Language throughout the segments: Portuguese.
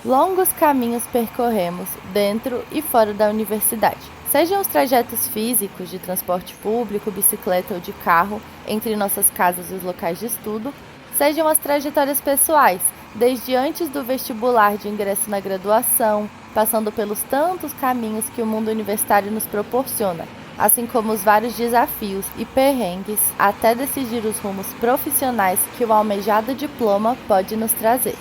Longos caminhos percorremos dentro e fora da universidade. Sejam os trajetos físicos de transporte público, bicicleta ou de carro entre nossas casas e os locais de estudo, sejam as trajetórias pessoais, desde antes do vestibular de ingresso na graduação, passando pelos tantos caminhos que o mundo universitário nos proporciona, assim como os vários desafios e perrengues até decidir os rumos profissionais que o almejado diploma pode nos trazer.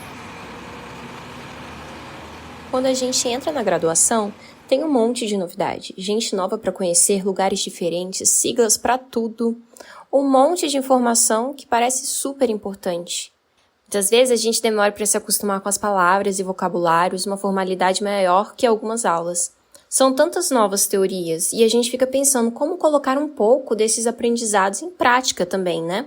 Quando a gente entra na graduação, tem um monte de novidade, gente nova para conhecer, lugares diferentes, siglas para tudo, um monte de informação que parece super importante. Muitas vezes a gente demora para se acostumar com as palavras e vocabulários, uma formalidade maior que algumas aulas. São tantas novas teorias e a gente fica pensando como colocar um pouco desses aprendizados em prática também, né?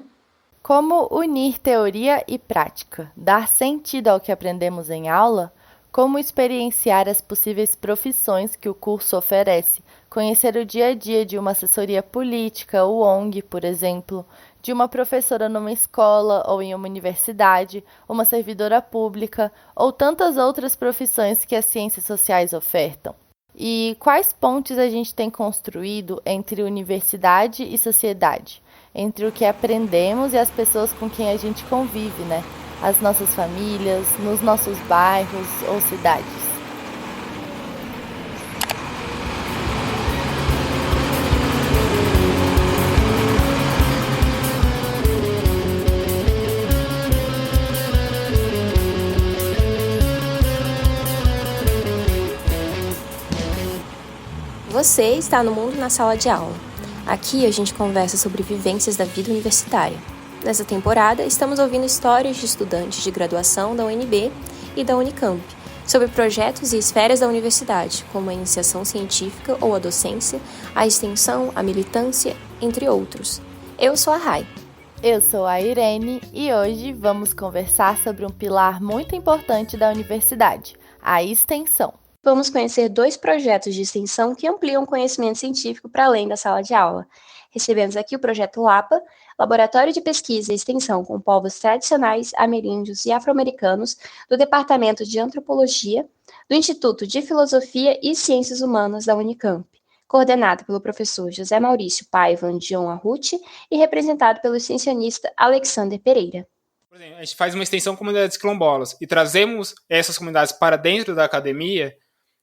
Como unir teoria e prática, dar sentido ao que aprendemos em aula, como experienciar as possíveis profissões que o curso oferece, conhecer o dia a dia de uma assessoria política ou ONG, por exemplo, de uma professora numa escola ou em uma universidade, uma servidora pública ou tantas outras profissões que as ciências sociais ofertam. E quais pontes a gente tem construído entre universidade e sociedade, entre o que aprendemos e as pessoas com quem a gente convive, né? As nossas famílias, nos nossos bairros ou cidades. Você está no Mundo na Sala de Aula. Aqui a gente conversa sobre vivências da vida universitária. Nessa temporada, estamos ouvindo histórias de estudantes de graduação da UNB e da Unicamp, sobre projetos e esferas da universidade, como a iniciação científica ou a docência, a extensão, a militância, entre outros. Eu sou a Rai. Eu sou a Irene e hoje vamos conversar sobre um pilar muito importante da universidade, a extensão. Vamos conhecer 2 projetos de extensão que ampliam o conhecimento científico para além da sala de aula. Recebemos aqui o projeto LAPA, Laboratório de Pesquisa e Extensão com Povos Tradicionais, Ameríndios e Afro-Americanos, do Departamento de Antropologia, do Instituto de Filosofia e Ciências Humanas da Unicamp, coordenado pelo professor José Maurício Paiva Dion Arruti e representado pelo extensionista Alexander Pereira. Por exemplo, a gente faz uma extensão com comunidades quilombolas e trazemos essas comunidades para dentro da academia,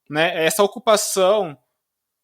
né? Essa ocupação,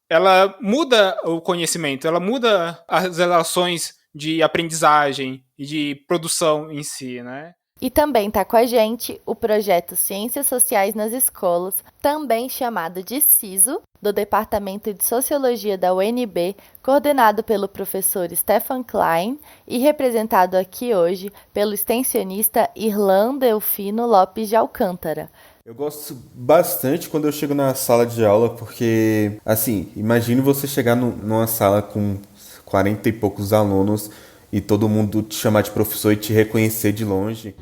ela muda o conhecimento, ela muda as relações de aprendizagem e de produção em si, né? E também está com a gente o projeto Ciências Sociais nas Escolas, também chamado de CISO, do Departamento de Sociologia da UNB, coordenado pelo professor Stefan Klein e representado aqui hoje pelo extensionista Irlan Delfino Lopes de Alcântara. Eu gosto bastante quando eu chego na sala de aula, porque, assim, imagine você chegar numa sala com 40 e poucos alunos e todo mundo te chamar de professor e te reconhecer de longe.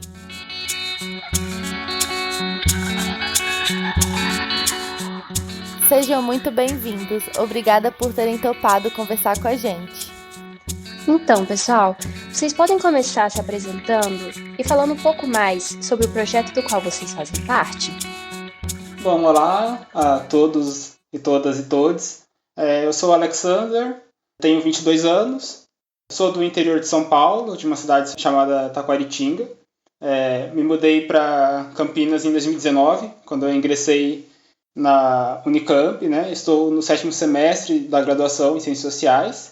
Sejam muito bem-vindos. Obrigada por terem topado conversar com a gente. Então, pessoal, vocês podem começar se apresentando e falando um pouco mais sobre o projeto do qual vocês fazem parte? Bom, olá a todos e todas e todos. Eu sou o Alexander, tenho 22 anos, sou do interior de São Paulo, de uma cidade chamada Taquaritinga. Me mudei para Campinas em 2019, quando eu ingressei na Unicamp, né? Estou no 7º semestre da graduação em Ciências Sociais.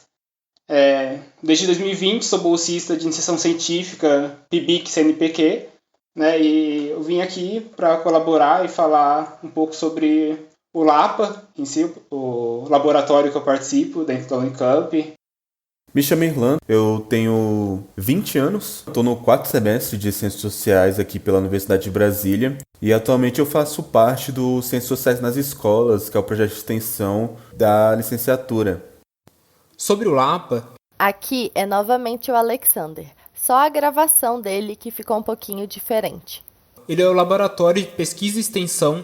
Desde 2020 sou bolsista de iniciação científica PIBIC-CNPq, né? E eu vim aqui para colaborar e falar um pouco sobre o LAPA em si, o laboratório que eu participo dentro da Unicamp. Me chamo Irlan, eu tenho 20 anos, estou no 4º semestre de Ciências Sociais aqui pela Universidade de Brasília e atualmente eu faço parte do Ciências Sociais nas Escolas, que é o projeto de extensão da licenciatura. Sobre o LAPA, aqui é novamente o Alexander, só a gravação dele que ficou um pouquinho diferente. Ele é o Laboratório de Pesquisa e Extensão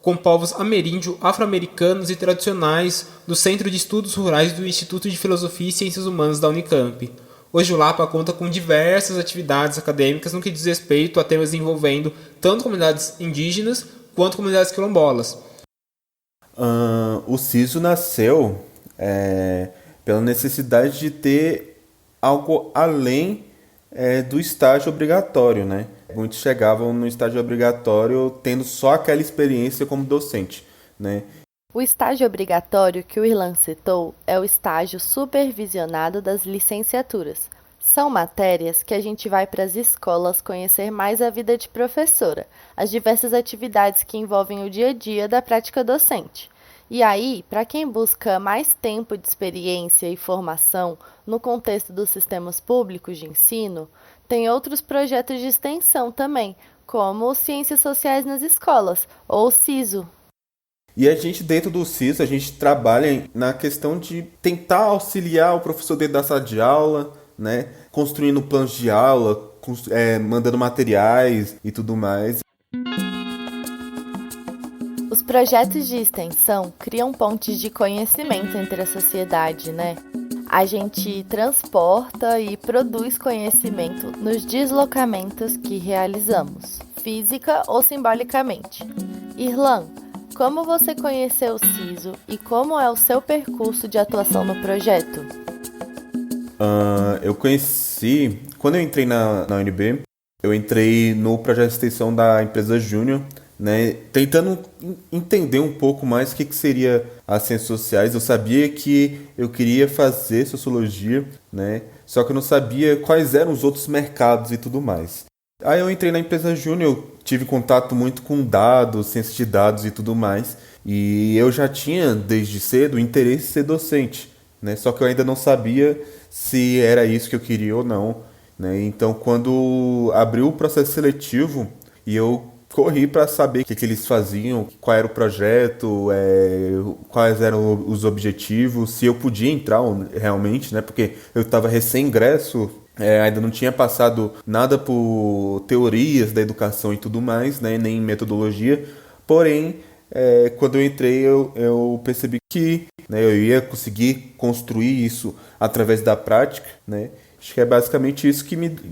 com povos ameríndio, afro-americanos e tradicionais do Centro de Estudos Rurais do Instituto de Filosofia e Ciências Humanas da Unicamp. Hoje o LAPA conta com diversas atividades acadêmicas no que diz respeito a temas envolvendo tanto comunidades indígenas quanto comunidades quilombolas. O SISO nasceu pela necessidade de ter algo além do estágio obrigatório, né? Muitos chegavam no estágio obrigatório tendo só aquela experiência como docente, né? O estágio obrigatório que o Irlan citou é o estágio supervisionado das licenciaturas. São matérias que a gente vai para as escolas conhecer mais a vida de professora, as diversas atividades que envolvem o dia a dia da prática docente. E aí, para quem busca mais tempo de experiência e formação no contexto dos sistemas públicos de ensino, tem outros projetos de extensão também, como o Ciências Sociais nas Escolas, ou o CISO. E a gente, dentro do CISO, a gente trabalha na questão de tentar auxiliar o professor dentro da sala de aula, né? Construindo planos de aula, mandando materiais e tudo mais. Os projetos de extensão criam pontes de conhecimento entre a sociedade, né? A gente transporta e produz conhecimento nos deslocamentos que realizamos, física ou simbolicamente. Irlan, como você conheceu o CISO e como é o seu percurso de atuação no projeto? Eu conheci, quando eu entrei na UNB, eu entrei no projeto de extensão da empresa Júnior, né, tentando entender um pouco mais o que seria as ciências sociais. Eu sabia que eu queria fazer sociologia, né, só que eu não sabia quais eram os outros mercados e tudo mais. Aí eu entrei na empresa Júnior, tive contato muito com dados, ciências de dados e tudo mais, e eu já tinha, desde cedo, interesse em ser docente, né, só que eu ainda não sabia se era isso que eu queria ou não, né. Então, quando abriu o processo seletivo e eu corri para saber o que eles faziam, qual era o projeto, quais eram os objetivos, se eu podia entrar realmente, né? Porque eu estava recém-ingresso, ainda não tinha passado nada por teorias da educação e tudo mais, né? Nem metodologia. Porém, quando eu entrei, eu percebi que, né, eu ia conseguir construir isso através da prática, né? Acho que é basicamente isso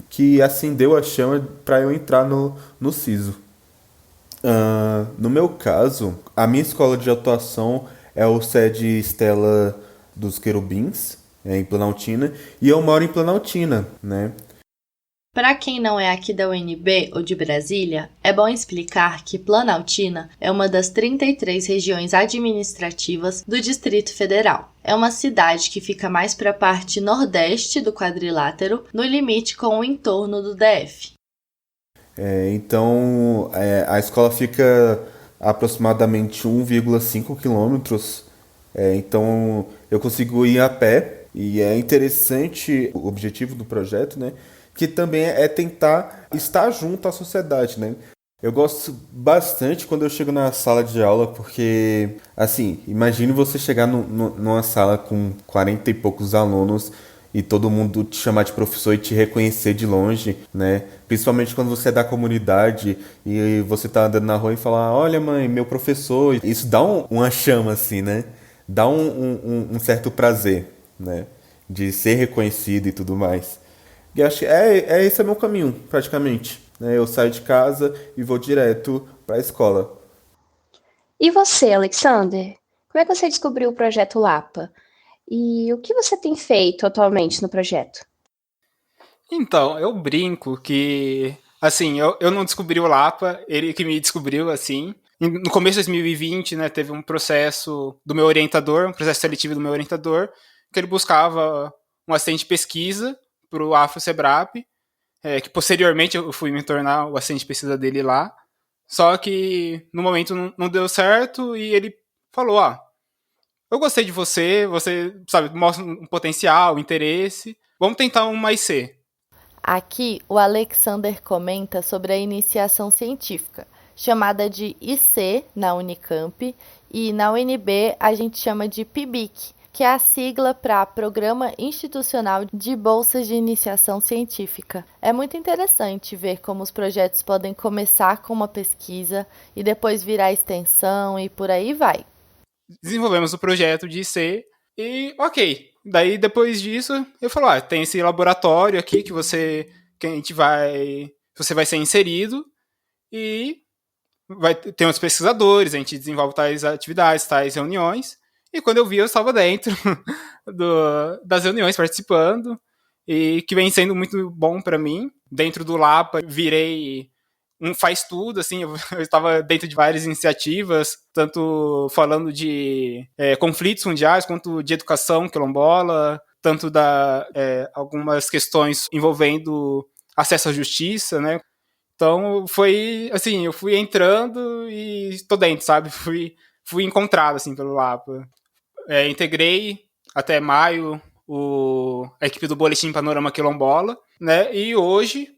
que acendeu a chama para eu entrar no CISO. No meu caso, a minha escola de atuação é o Sede Estela dos Querubins, em Planaltina, e eu moro em Planaltina, né? Para quem não é aqui da UNB ou de Brasília, é bom explicar que Planaltina é uma das 33 regiões administrativas do Distrito Federal. É uma cidade que fica mais para a parte nordeste do quadrilátero, no limite com o entorno do DF. Então, a escola fica aproximadamente 1,5 quilômetros, então eu consigo ir a pé, e é interessante o objetivo do projeto, né, que também é tentar estar junto à sociedade, né. Eu gosto bastante quando eu chego na sala de aula, porque, assim, imagine você chegar numa sala com 40 e poucos alunos e todo mundo te chamar de professor e te reconhecer de longe, né? Principalmente quando você é da comunidade e você tá andando na rua e falar: olha, mãe, meu professor. Isso dá uma chama, assim, né? Dá um certo prazer, né? De ser reconhecido e tudo mais. E acho que esse é meu caminho, praticamente, né? Eu saio de casa e vou direto para a escola. E você, Alexander? Como é que você descobriu o projeto Lapa? E o que você tem feito atualmente no projeto? Então, eu brinco que, assim, eu não descobri o Lapa, ele que me descobriu, assim. No começo de 2020, né, teve um processo do meu orientador, um processo seletivo do meu orientador, que ele buscava um assistente de pesquisa para o Afro-Sebrap, que posteriormente eu fui me tornar o assistente de pesquisa dele lá. Só que no momento não deu certo e ele falou: eu gostei de você, sabe, mostra um potencial, um interesse, vamos tentar um mais C. Aqui, o Alexander comenta sobre a iniciação científica, chamada de IC na Unicamp, e na UNB a gente chama de PIBIC, que é a sigla para Programa Institucional de Bolsas de Iniciação Científica. É muito interessante ver como os projetos podem começar com uma pesquisa e depois virar extensão e por aí vai. Desenvolvemos o projeto de IC e ok. Daí depois disso eu falo: tem esse laboratório aqui que você vai ser inserido e tem uns pesquisadores, a gente desenvolve tais atividades, tais reuniões, e quando eu vi, eu estava dentro das reuniões, participando, e que vem sendo muito bom para mim. Dentro do Lapa, virei um faz-tudo, assim, eu estava dentro de várias iniciativas, tanto falando de conflitos mundiais, quanto de educação quilombola, tanto algumas questões envolvendo acesso à justiça, né? Então, foi, assim, eu fui entrando e estou dentro, sabe? Fui encontrado, assim, pelo Lapa. Integrei até maio a equipe do Boletim Panorama Quilombola, né? E hoje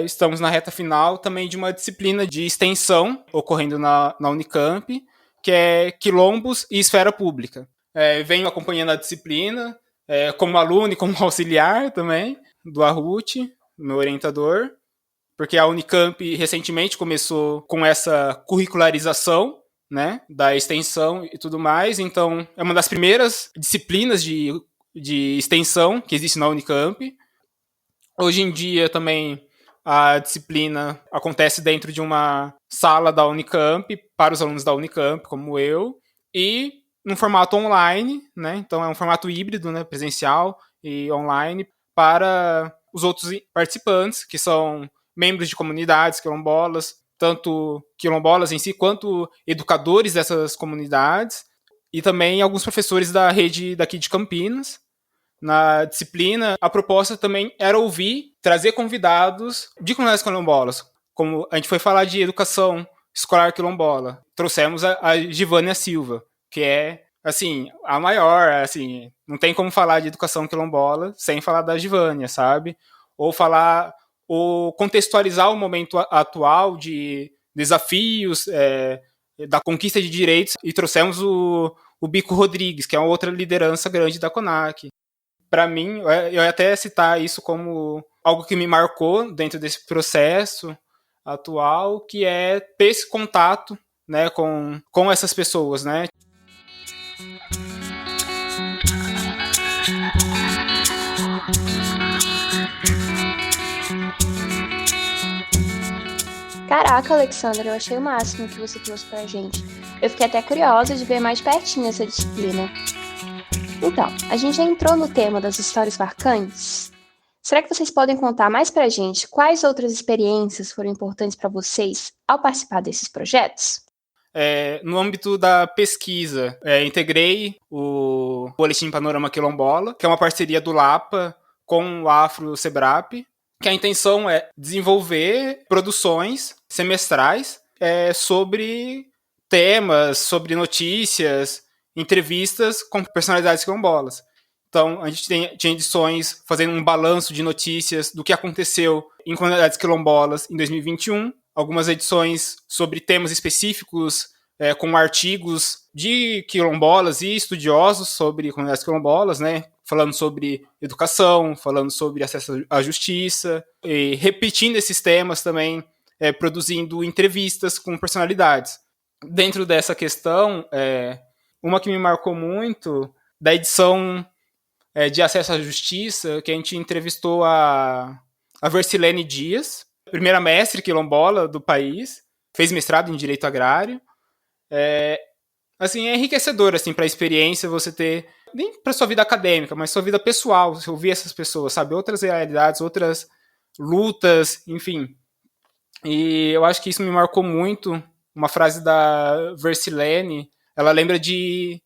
estamos na reta final também de uma disciplina de extensão ocorrendo na Unicamp, que é Quilombos e Esfera Pública. Venho acompanhando a disciplina como aluno e como auxiliar também do Arrut, meu orientador, porque a Unicamp recentemente começou com essa curricularização, né, da extensão e tudo mais. Então, é uma das primeiras disciplinas de extensão que existe na Unicamp. Hoje em dia, também, a disciplina acontece dentro de uma sala da Unicamp, para os alunos da Unicamp, como eu, e num formato online, né? Então, é um formato híbrido, né, presencial e online, para os outros participantes, que são membros de comunidades quilombolas, tanto quilombolas em si, quanto educadores dessas comunidades, e também alguns professores da rede daqui de Campinas. Na disciplina, a proposta também era trazer convidados de comunidades quilombolas. Como a gente foi falar de educação escolar quilombola, trouxemos a Givânia Silva, que é, assim, a maior, assim, não tem como falar de educação quilombola sem falar da Givânia, sabe? Ou contextualizar o momento atual de desafios, da conquista de direitos, e trouxemos o Bico Rodrigues, que é uma outra liderança grande da CONAC. Para mim, eu ia até citar isso como algo que me marcou dentro desse processo atual, que é ter esse contato, né, com essas pessoas, né? Caraca, Alexandra, eu achei o máximo que você trouxe pra gente. Eu fiquei até curiosa de ver mais pertinho essa disciplina. Então, a gente já entrou no tema das histórias marcantes. Será que vocês podem contar mais pra gente quais outras experiências foram importantes para vocês ao participar desses projetos? No âmbito da pesquisa, integrei o Boletim Panorama Quilombola, que é uma parceria do Lapa com o Afro-Sebrap, que a intenção é desenvolver produções semestrais sobre temas, sobre notícias, entrevistas com personalidades quilombolas. Então, a gente tinha edições fazendo um balanço de notícias do que aconteceu em comunidades quilombolas em 2021, algumas edições sobre temas específicos, com artigos de quilombolas e estudiosos sobre comunidades quilombolas, né? Falando sobre educação, falando sobre acesso à justiça, e repetindo esses temas também, produzindo entrevistas com personalidades. Dentro dessa questão, uma que me marcou muito, da edição de acesso à justiça, que a gente entrevistou a Versilene Dias, primeira mestre quilombola do país, fez mestrado em Direito Agrário. Assim, é enriquecedor, assim, para a experiência você ter, nem para sua vida acadêmica, mas sua vida pessoal, você ouvir essas pessoas, sabe, outras realidades, outras lutas, enfim. E eu acho que isso me marcou muito. Uma frase da Versilene, ela lembra que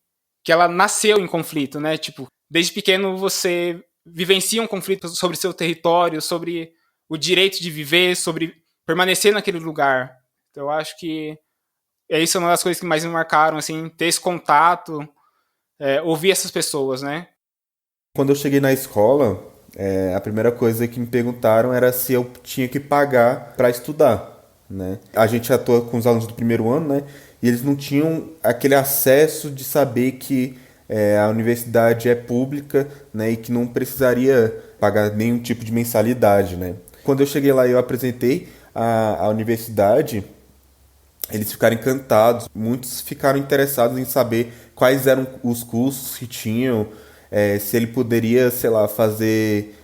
ela nasceu em conflito, né? Tipo, desde pequeno você vivencia um conflito sobre seu território, sobre o direito de viver, sobre permanecer naquele lugar. Então, eu acho que isso é uma das coisas que mais me marcaram, assim, ter esse contato, ouvir essas pessoas, né? Quando eu cheguei na escola, a primeira coisa que me perguntaram era se eu tinha que pagar para estudar, né? A gente atua com os alunos do primeiro ano, né? E eles não tinham aquele acesso de saber que a universidade é pública, né? E que não precisaria pagar nenhum tipo de mensalidade, né? Quando eu cheguei lá e eu apresentei a universidade, eles ficaram encantados. Muitos ficaram interessados em saber quais eram os cursos que tinham, se ele poderia, sei lá, fazer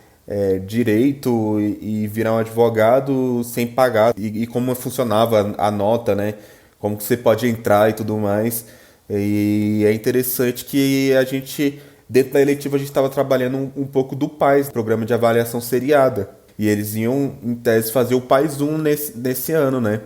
direito e virar um advogado sem pagar. E como funcionava a nota, né? Como que você pode entrar e tudo mais. E é interessante que a gente, dentro da eletiva, a gente estava trabalhando um pouco do PAS, programa de avaliação seriada. E eles iam, em tese, fazer o PAS 1 nesse ano, né?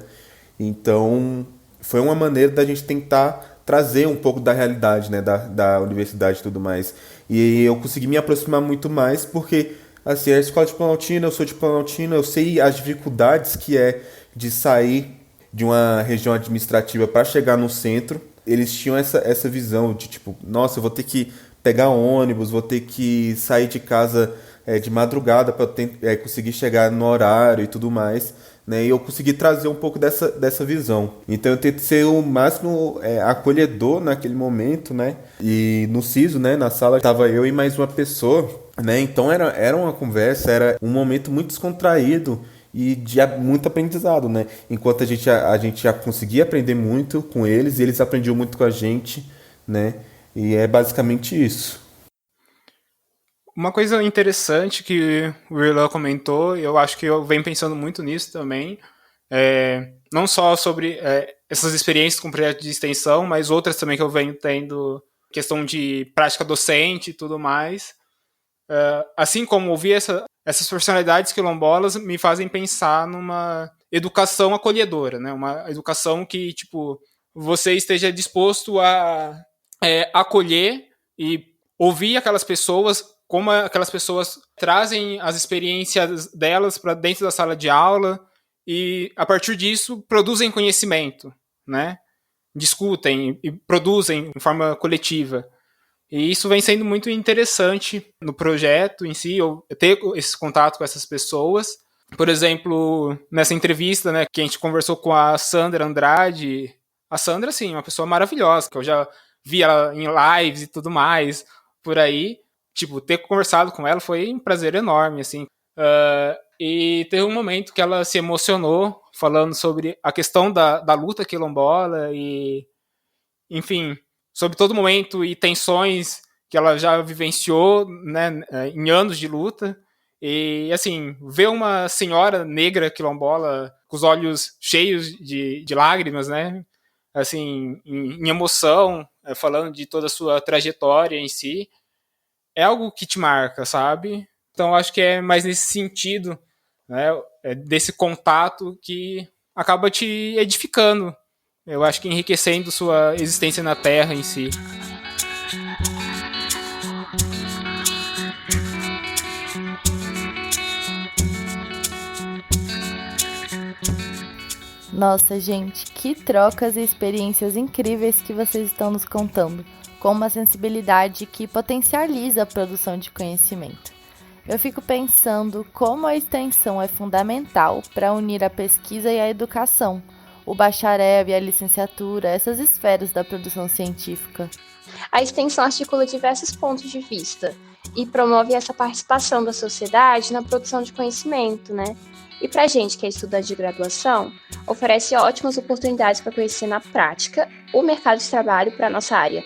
Então, foi uma maneira da gente tentar trazer um pouco da realidade, né? Da universidade e tudo mais. E eu consegui me aproximar muito mais porque, assim, a escola de Planaltina, eu sou de Planaltina, eu sei as dificuldades que é de sair de uma região administrativa para chegar no centro. Eles tinham essa visão de tipo, nossa, eu vou ter que pegar ônibus, vou ter que sair de casa de madrugada para conseguir chegar no horário e tudo mais, né? E eu consegui trazer um pouco dessa visão. Então eu tento ser o máximo acolhedor naquele momento, né? E no SISO, né, na sala, estava eu e mais uma pessoa, né? Então era uma conversa, era um momento muito descontraído e de muito aprendizado, né? Enquanto a gente já conseguia aprender muito com eles, e eles aprendiam muito com a gente, né? E é basicamente isso. Uma coisa interessante que o Irlan comentou, e eu acho que eu venho pensando muito nisso também, não só sobre essas experiências com projetos de extensão, mas outras também que eu venho tendo, questão de prática docente e tudo mais. Assim como ouvir essas personalidades quilombolas me fazem pensar numa educação acolhedora, né? Uma educação que, tipo, você esteja disposto a acolher e ouvir aquelas pessoas, como aquelas pessoas trazem as experiências delas para dentro da sala de aula e, a partir disso, produzem conhecimento, né? Discutem e produzem de forma coletiva. E isso vem sendo muito interessante no projeto em si, eu ter esse contato com essas pessoas. Por exemplo, nessa entrevista, né, que a gente conversou com a Sandra Andrade, a Sandra, assim, uma pessoa maravilhosa, que eu já vi ela em lives e tudo mais, por aí. Tipo, ter conversado com ela foi um prazer enorme, assim. E teve um momento que ela se emocionou, falando sobre a questão da luta quilombola e, enfim, sobre todo momento e tensões que ela já vivenciou, né, em anos de luta. E, assim, ver uma senhora negra quilombola com os olhos cheios de lágrimas, né, assim, em emoção, falando de toda a sua trajetória em si, é algo que te marca, sabe? Então, acho que é mais nesse sentido, né, desse contato que acaba te edificando. Eu acho que enriquecendo sua existência na Terra em si. Nossa, gente, que trocas e experiências incríveis que vocês estão nos contando, com uma sensibilidade que potencializa a produção de conhecimento. Eu fico pensando como a extensão é fundamental para unir a pesquisa e a educação, o bacharel e a licenciatura, essas esferas da produção científica. A extensão articula diversos pontos de vista e promove essa participação da sociedade na produção de conhecimento, né? E para a gente que é estudante de graduação, oferece ótimas oportunidades para conhecer na prática o mercado de trabalho para a nossa área.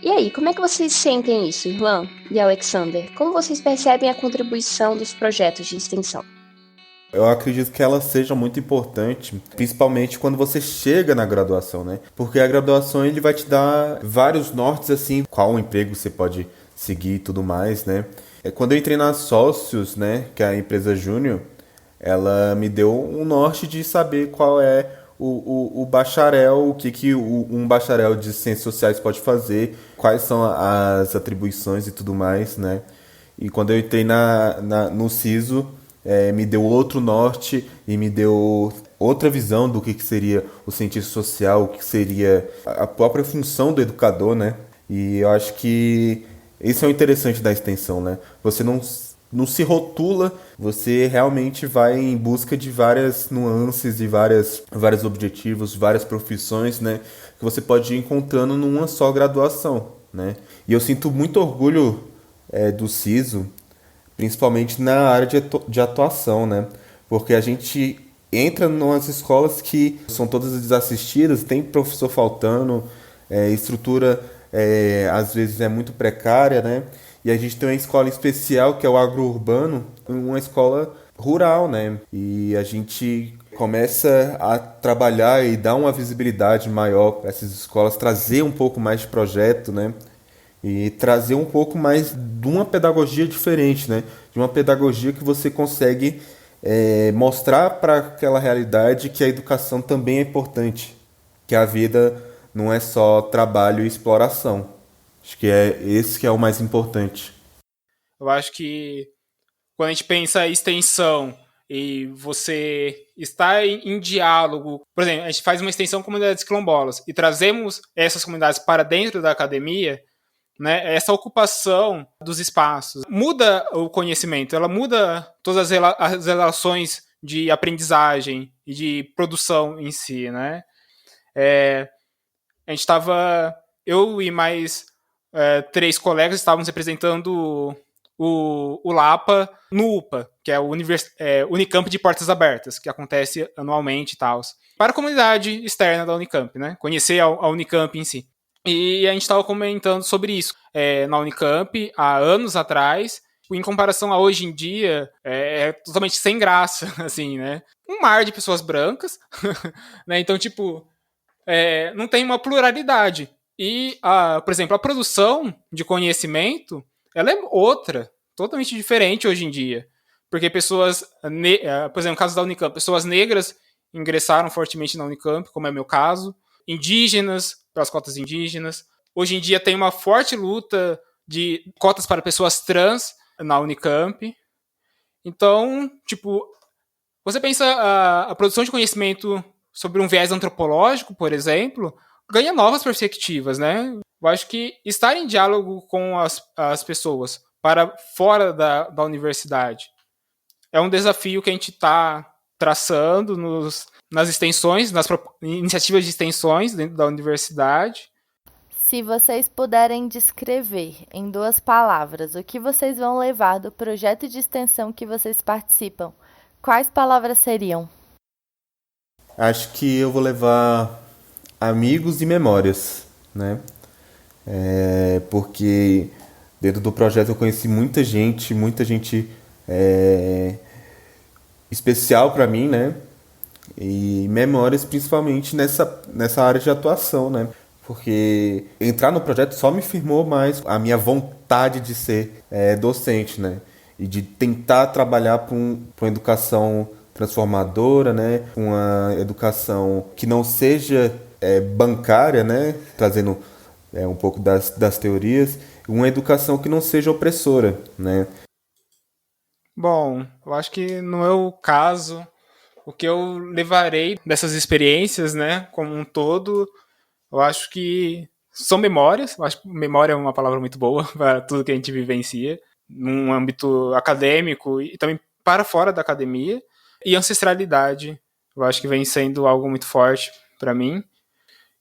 E aí, como é que vocês sentem isso, Irlan e Alexander? Como vocês percebem a contribuição dos projetos de extensão? Eu acredito que ela seja muito importante, principalmente quando você chega na graduação, né? Porque a graduação ele vai te dar vários nortes, assim, qual emprego você pode seguir e tudo mais, né? Quando eu entrei na Sócios, né, que é a empresa júnior, ela me deu um norte de saber qual é o bacharel, o que um bacharel de ciências sociais pode fazer, quais são as atribuições e tudo mais, né? E quando eu entrei no SISO, me deu outro norte e me deu outra visão do que seria o cientista social, o que seria a própria função do educador, né? E eu acho que esse é o interessante da extensão, né? Você não se rotula, você realmente vai em busca de várias nuances e vários objetivos, várias profissões, né? Que você pode ir encontrando numa só graduação, né? E eu sinto muito orgulho do SISO, principalmente na área de atuação, né? Porque a gente entra em umas escolas que são todas desassistidas, tem professor faltando, estrutura às vezes é muito precária, né? E a gente tem uma escola especial, que é o agro-urbano, uma escola rural, né? E a gente começa a trabalhar e dar uma visibilidade maior para essas escolas, trazer um pouco mais de projeto, né? E trazer um pouco mais de uma pedagogia diferente, né? De uma pedagogia que você consegue mostrar para aquela realidade que a educação também é importante, que a vida não é só trabalho e exploração. Acho que é esse que é o mais importante. Eu acho que quando a gente pensa em extensão e você está em diálogo, por exemplo, a gente faz uma extensão com comunidades quilombolas e trazemos essas comunidades para dentro da academia, né, essa ocupação dos espaços muda o conhecimento, ela muda todas as relações de aprendizagem e de produção em si, né? A gente estava, eu e mais 3 colegas estávamos representando o LAPA no UPA, que é o Unicamp de Portas Abertas, que acontece anualmente e tal, para a comunidade externa da Unicamp, né? Conhecer a Unicamp em si. E a gente estava comentando sobre isso na Unicamp há anos atrás, em comparação a hoje em dia, é totalmente sem graça, assim, né? Um mar de pessoas brancas, né? Então, tipo, não tem uma pluralidade. E, por exemplo, a produção de conhecimento, ela é outra, totalmente diferente hoje em dia. Porque pessoas, por exemplo, no caso da Unicamp, pessoas negras ingressaram fortemente na Unicamp, como é meu caso, indígenas, pelas cotas indígenas. Hoje em dia tem uma forte luta de cotas para pessoas trans na Unicamp. Então, tipo, você pensa a produção de conhecimento sobre um viés antropológico, por exemplo, ganha novas perspectivas, né? Eu acho que estar em diálogo com as pessoas para fora da universidade é um desafio que a gente está traçando nas extensões, nas iniciativas de extensões dentro da universidade. Se vocês puderem descrever em 2 palavras o que vocês vão levar do projeto de extensão que vocês participam, quais palavras seriam? Acho que eu vou levar amigos e memórias, né? Porque dentro do projeto eu conheci muita gente especial para mim, né? E memórias principalmente nessa área de atuação, né? Porque entrar no projeto só me firmou mais a minha vontade de ser docente, né? E de tentar trabalhar para uma educação transformadora, né? Uma educação que não seja bancária, né? Trazendo um pouco das teorias, uma educação que não seja opressora, né? Bom, eu acho que no meu caso, o que eu levarei dessas experiências, né, como um todo, eu acho que são memórias. Eu acho que memória é uma palavra muito boa para tudo que a gente vivencia, num âmbito acadêmico e também para fora da academia. E ancestralidade, eu acho que vem sendo algo muito forte para mim.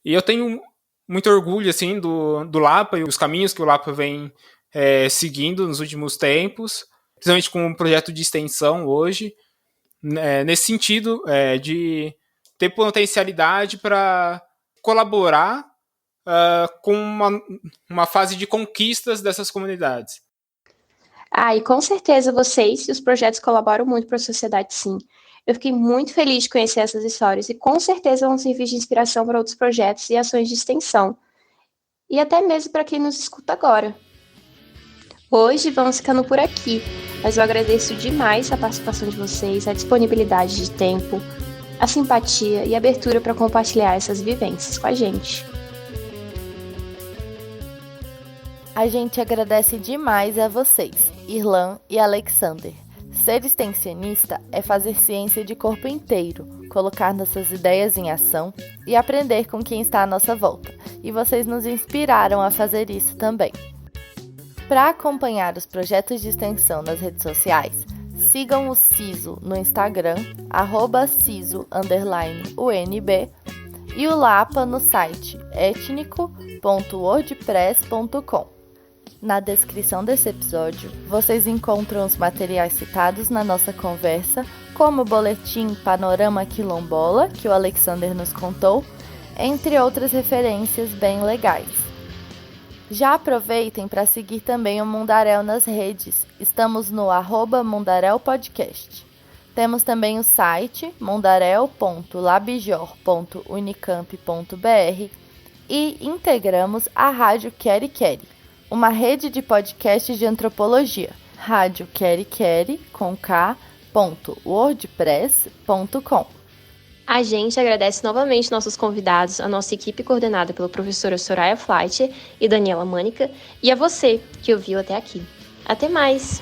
E eu tenho muito orgulho, assim, do Lapa e os caminhos que o Lapa vem seguindo nos últimos tempos, principalmente com um projeto de extensão hoje, nesse sentido de ter potencialidade para colaborar com uma fase de conquistas dessas comunidades. E com certeza vocês e os projetos colaboram muito para a sociedade, sim. Eu fiquei muito feliz de conhecer essas histórias e com certeza vão servir de inspiração para outros projetos e ações de extensão. E até mesmo para quem nos escuta agora. Hoje vamos ficando por aqui, mas eu agradeço demais a participação de vocês, a disponibilidade de tempo, a simpatia e a abertura para compartilhar essas vivências com a gente. A gente agradece demais a vocês, Irlan e Alexander. Ser extensionista é fazer ciência de corpo inteiro, colocar nossas ideias em ação e aprender com quem está à nossa volta. E vocês nos inspiraram a fazer isso também. Para acompanhar os projetos de extensão nas redes sociais, sigam o CISO no Instagram, @ciso_UNB, e o Lapa no site etnico.wordpress.com. Na descrição desse episódio, vocês encontram os materiais citados na nossa conversa, como o boletim Panorama Quilombola, que o Alexander nos contou, entre outras referências bem legais. Já aproveitem para seguir também o Mundaréu nas redes. Estamos no @mundarelpodcast. Temos também o site mundarel.labjor.unicamp.br e integramos a Rádio Queri Queri, uma rede de podcasts de antropologia. Rádio Queri Queri, com k.wordpress.com. A gente agradece novamente nossos convidados, a nossa equipe coordenada pela professora Soraya Fleischer e Daniela Mânica, e a você que ouviu até aqui. Até mais!